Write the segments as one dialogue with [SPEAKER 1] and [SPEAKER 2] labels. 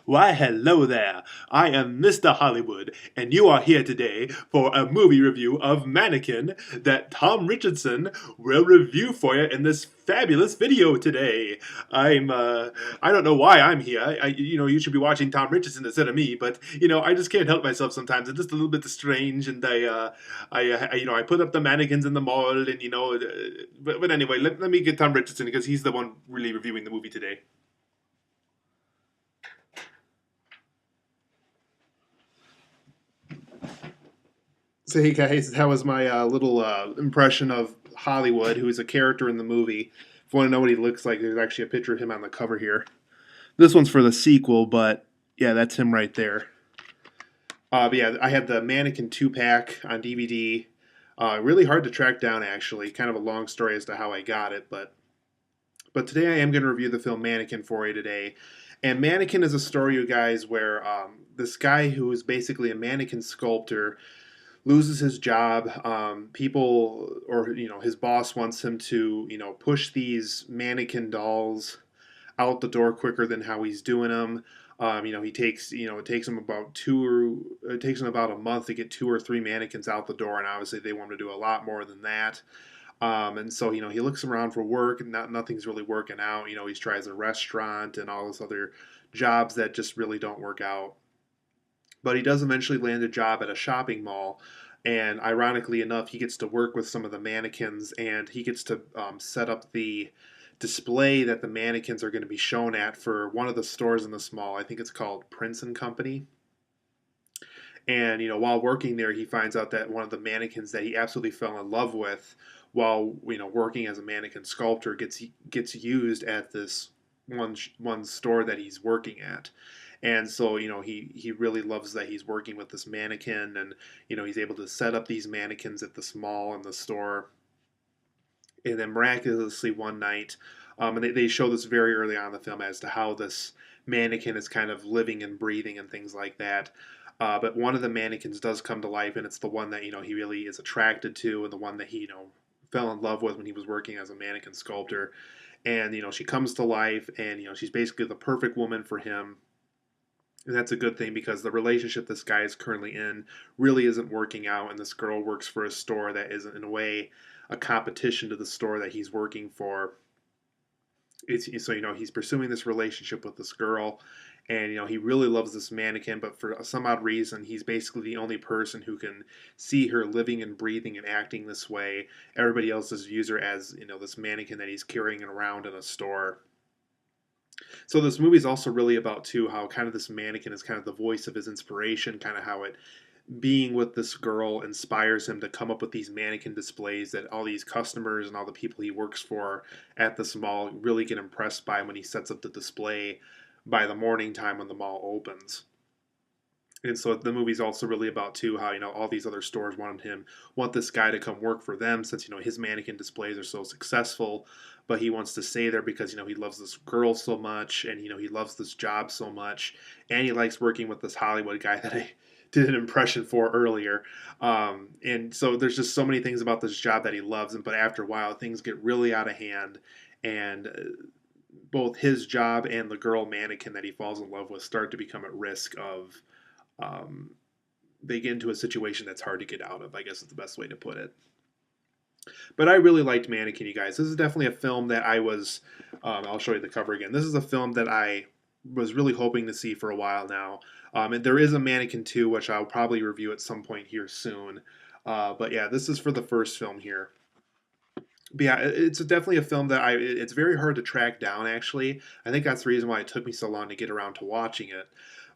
[SPEAKER 1] Why, hello there. I am Mr. Hollywood, and you are here today for a movie review of Mannequin that Tom Richardson will review for you in this fabulous video today. I don't know why I'm here. You should be watching Tom Richardson instead of me, but I just can't help myself sometimes. I'm just a little bit strange, and I put up the mannequins in the mall, and but anyway, let me get Tom Richardson because he's the one really reviewing the movie today. So hey guys, that was my little impression of Hollywood, who is a character in the movie. If you want to know what he looks like, there's actually a picture of him on the cover here. This one's for the sequel, but yeah, that's him right there. But yeah, I had the Mannequin 2-pack on DVD. Really hard to track down, actually. Kind of a long story as to how I got it, but today I am going to review the film Mannequin for you today. And Mannequin is a story, you guys, where this guy who is basically a mannequin sculptor loses his job. People, or his boss wants him to, push these mannequin dolls out the door quicker than how he's doing them. He takes, it takes him about it takes him about a month to get two or three mannequins out the door, and obviously they want to do a lot more than that. And so, he looks around for work, and nothing's really working out. He tries a restaurant and all those other jobs that just really don't work out. But he does eventually land a job at a shopping mall. And ironically enough, he gets to work with some of the mannequins, and he gets to set up the display that the mannequins are going to be shown at for one of the stores in this mall. I think it's called Prince and Company. And while working there, he finds out that one of the mannequins that he absolutely fell in love with, while working as a mannequin sculptor, gets used at this one store that he's working at. And so he really loves that he's working with this mannequin, and he's able to set up these mannequins at this mall and the store. And then miraculously one night, and they show this very early on in the film as to how this mannequin is kind of living and breathing and things like that. But one of the mannequins does come to life, and it's the one that he really is attracted to, and the one that he fell in love with when he was working as a mannequin sculptor. And she comes to life, and she's basically the perfect woman for him. And that's a good thing, because the relationship this guy is currently in really isn't working out, and this girl works for a store that is in a way a competition to the store that he's working for. So he's pursuing this relationship with this girl, and he really loves this mannequin, but for some odd reason he's basically the only person who can see her living and breathing and acting this way. Everybody else views her as this mannequin that he's carrying around in a store. So this movie is also really about too how kind of this mannequin is kind of the voice of his inspiration, kind of how it being with this girl inspires him to come up with these mannequin displays that all these customers and all the people he works for at this mall really get impressed by when he sets up the display by the morning time when the mall opens. And so the movie's also really about too how all these other stores want this guy to come work for them, since his mannequin displays are so successful. But he wants to stay there because he loves this girl so much, and he loves this job so much, and he likes working with this Hollywood guy that I did an impression for earlier. And so there's just so many things about this job that he loves, but after a while things get really out of hand, and both his job and the girl mannequin that he falls in love with start to become at risk of um, they get into a situation that's hard to get out of, I guess is the best way to put it. But I really liked Mannequin, you guys. This is definitely a film that I'll show you the cover again. This is a film that I was really hoping to see for a while now. And there is a Mannequin 2, which I'll probably review at some point here soon. But yeah, this is for the first film here. But yeah, it's definitely a film that it's very hard to track down, actually. I think that's the reason why it took me so long to get around to watching it.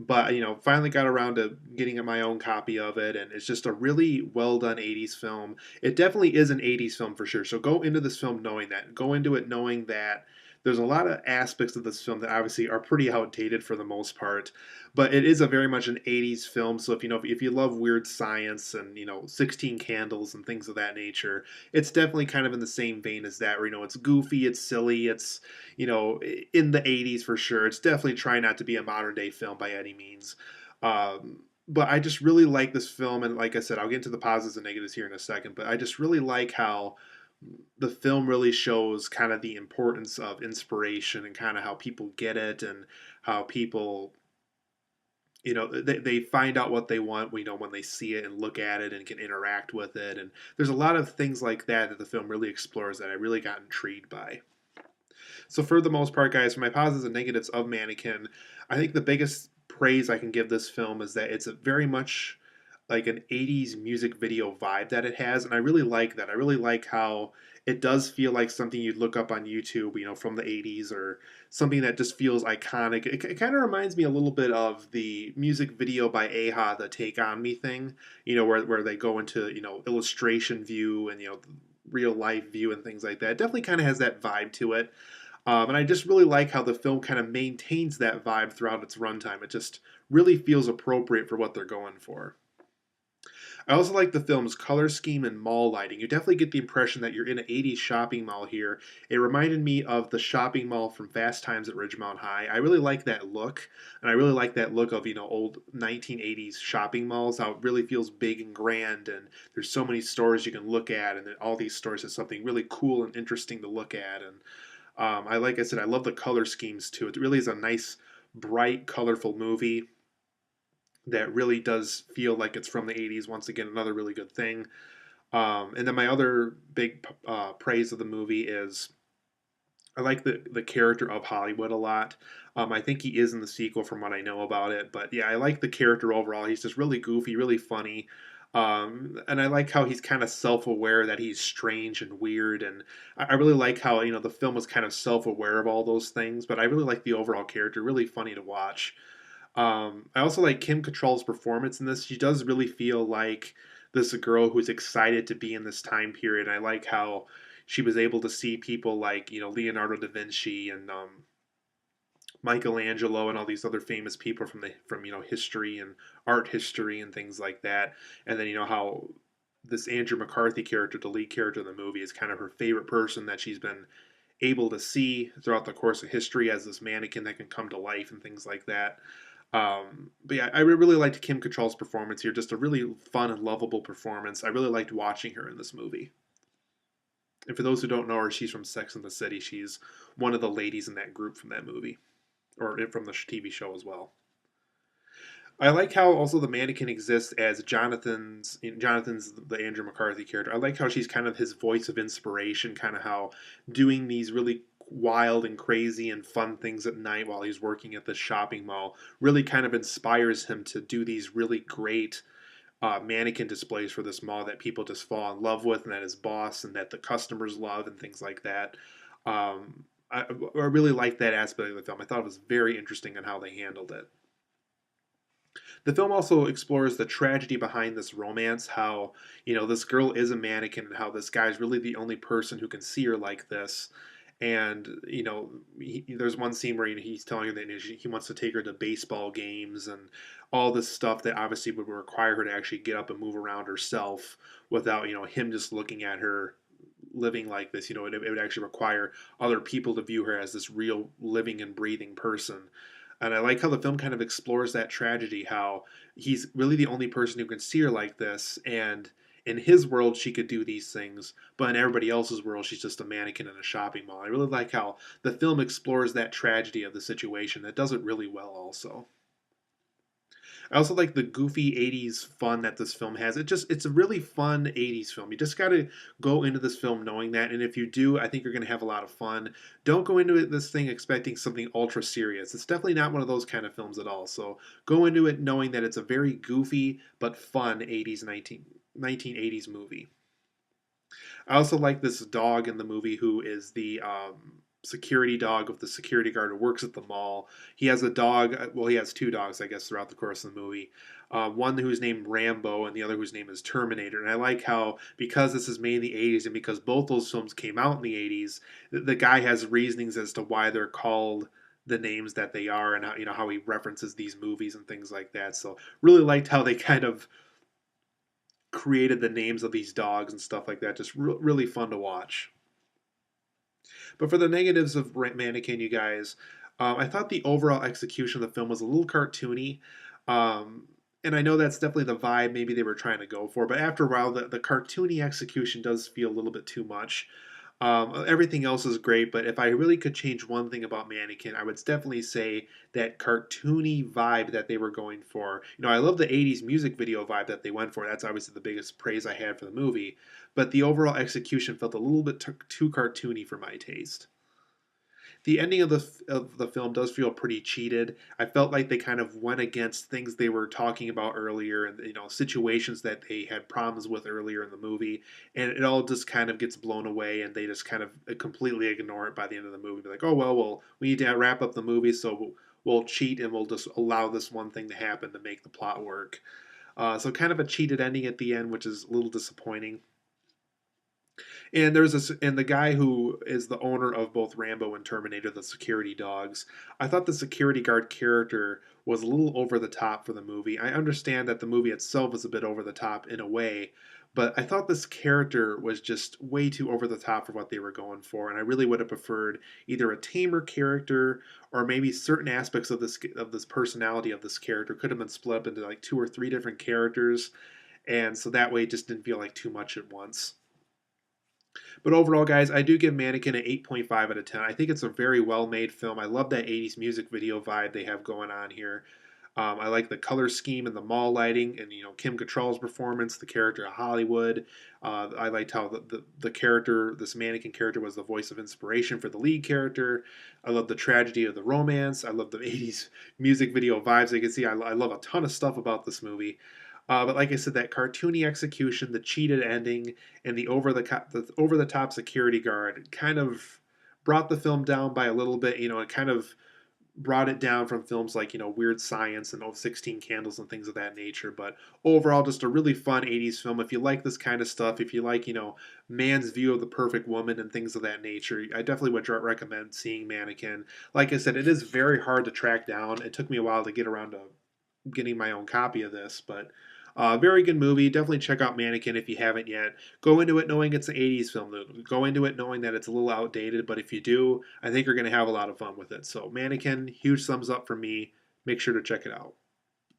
[SPEAKER 1] But, finally got around to getting my own copy of it, and it's just a really well done 80s film. It definitely is an 80s film for sure. So go into this film knowing that. Go into it knowing that there's a lot of aspects of this film that obviously are pretty outdated for the most part, but it is a very much an 80s film. So if you love weird science and 16 Candles and things of that nature, it's definitely kind of in the same vein as that, where it's goofy, it's silly, it's in the 80s for sure. It's definitely trying not to be a modern day film by any means. But I just really like this film, and like I said, I'll get into the positives and negatives here in a second, but I just really like how the film really shows kind of the importance of inspiration, and kind of how people get it, and how people they find out what they want, when they see it and look at it and can interact with it. And there's a lot of things like that that the film really explores that I really got intrigued by. So for the most part, guys, for my positives and negatives of Mannequin, I think the biggest praise I can give this film is that it's a very much like an 80s music video vibe that it has, and I really like that. I really like how it does feel like something you'd look up on YouTube, from the 80s, or something that just feels iconic. It kind of reminds me a little bit of the music video by Aha, the Take On Me thing, where they go into, illustration view and, real life view and things like that. It definitely kind of has that vibe to it. And I just really like how the film kind of maintains that vibe throughout its runtime. It just really feels appropriate for what they're going for. I also like the film's color scheme and mall lighting. You definitely get the impression that you're in an 80s shopping mall here. It reminded me of the shopping mall from Fast Times at Ridgemont High. I really like that look, and I really like that look of, old 1980s shopping malls, how it really feels big and grand, and there's so many stores you can look at, and all these stores have something really cool and interesting to look at. And like I said, I love the color schemes too. It really is a nice, bright, colorful movie that really does feel like it's from the 80s. Once again, another really good thing. And then my other big praise of the movie is I like the character of Hollywood a lot. I think he is in the sequel from what I know about it. But yeah, I like the character overall. He's just really goofy, really funny. And I like how he's kind of self-aware that he's strange and weird, and I really like how the film was kind of self-aware of all those things. But I really like the overall character, really funny to watch. I also like Kim Cattrall's performance in this. She does really feel like this girl who's excited to be in this time period. I like how she was able to see people like Leonardo da Vinci and Michelangelo and all these other famous people from history and art history and things like that. And then how this Andrew McCarthy character, the lead character in the movie, is kind of her favorite person that she's been able to see throughout the course of history as this mannequin that can come to life and things like that. But yeah, I really liked Kim Cattrall's performance here. Just a really fun and lovable performance. I really liked watching her in this movie. And for those who don't know her, she's from Sex and the City. She's one of the ladies in that group from that movie, or from the TV show as well. I like how also the mannequin exists as Jonathan's the Andrew McCarthy character. I like how she's kind of his voice of inspiration, kind of how doing these really wild and crazy and fun things at night while he's working at the shopping mall really kind of inspires him to do these really great mannequin displays for this mall that people just fall in love with, and that his boss and that the customers love and things like that. I really liked that aspect of the film. I thought it was very interesting in how they handled it. The film also explores the tragedy behind this romance, how, this girl is a mannequin and how this guy's really the only person who can see her like this. And, there's one scene where he's telling her that he wants to take her to baseball games and all this stuff that obviously would require her to actually get up and move around herself without, him just looking at her living like this. It would actually require other people to view her as this real living and breathing person. And I like how the film kind of explores that tragedy, how he's really the only person who can see her like this, and in his world she could do these things, but in everybody else's world she's just a mannequin in a shopping mall. I really like how the film explores that tragedy of the situation. It does it really well also. I also like the goofy 80s fun that this film has. It's a really fun 80s film. You just got to go into this film knowing that, and if you do, I think you're going to have a lot of fun. Don't go into this thing expecting something ultra serious. It's definitely not one of those kind of films at all. So go into it knowing that it's a very goofy but fun 1980s movie. I also like this dog in the movie who is the security dog of the security guard who works at the mall. He has a dog. Well, he has two dogs, I guess, throughout the course of the movie. One who's named Rambo and the other whose name is Terminator. And I like how, because this is made in the 80s and because both those films came out in the 80s, the guy has reasonings as to why they're called the names that they are, and how he references these movies and things like that. So really liked how they kind of created the names of these dogs and stuff like that. Just really fun to watch. But for the negatives of Mannequin, you guys, I thought the overall execution of the film was a little cartoony. And I know that's definitely the vibe maybe they were trying to go for. But after a while, the cartoony execution does feel a little bit too much. Everything else is great, but if I really could change one thing about Mannequin, I would definitely say that cartoony vibe that they were going for. I love the 80s music video vibe that they went for. That's obviously the biggest praise I had for the movie, but the overall execution felt a little bit too cartoony for my taste. The ending of the film does feel pretty cheated. I felt like they kind of went against things they were talking about earlier, and situations that they had problems with earlier in the movie, and it all just kind of gets blown away, and they just kind of completely ignore it by the end of the movie. Be like, oh well, we need to wrap up the movie, so we'll cheat and we'll just allow this one thing to happen to make the plot work. So kind of a cheated ending at the end, which is a little disappointing. And the guy who is the owner of both Rambo and Terminator, the security dogs. I thought the security guard character was a little over the top for the movie. I understand that the movie itself is a bit over the top in a way, but I thought this character was just way too over the top for what they were going for, and I really would have preferred either a tamer character or maybe certain aspects of this personality of this character could have been split up into like two or three different characters, and so that way it just didn't feel like too much at once. But overall, guys, I do give Mannequin an 8.5 out of 10. I think it's a very well made film. I love that 80s music video vibe they have going on here. I like the color scheme and the mall lighting, and Kim Cattrall's performance, the character of Hollywood. I liked how the character, this mannequin character, was the voice of inspiration for the lead character. I love the tragedy of the romance. I love the 80s music video vibes. You can see, I love a ton of stuff about this movie. But like I said, that cartoony execution, the cheated ending, and the over the top security guard kind of brought the film down by a little bit. It kind of brought it down from films like Weird Science and 16 Candles and things of that nature. But overall, just a really fun 80s film. If you like this kind of stuff, if you like man's view of the perfect woman and things of that nature, I definitely would recommend seeing Mannequin. Like I said, it is very hard to track down. It took me a while to get around to getting my own copy of this, but very good movie. Definitely check out Mannequin if you haven't yet. Go into it knowing it's an 80s film. Go into it knowing that it's a little outdated, but if you do, I think you're going to have a lot of fun with it. So, Mannequin, huge thumbs up for me. Make sure to check it out.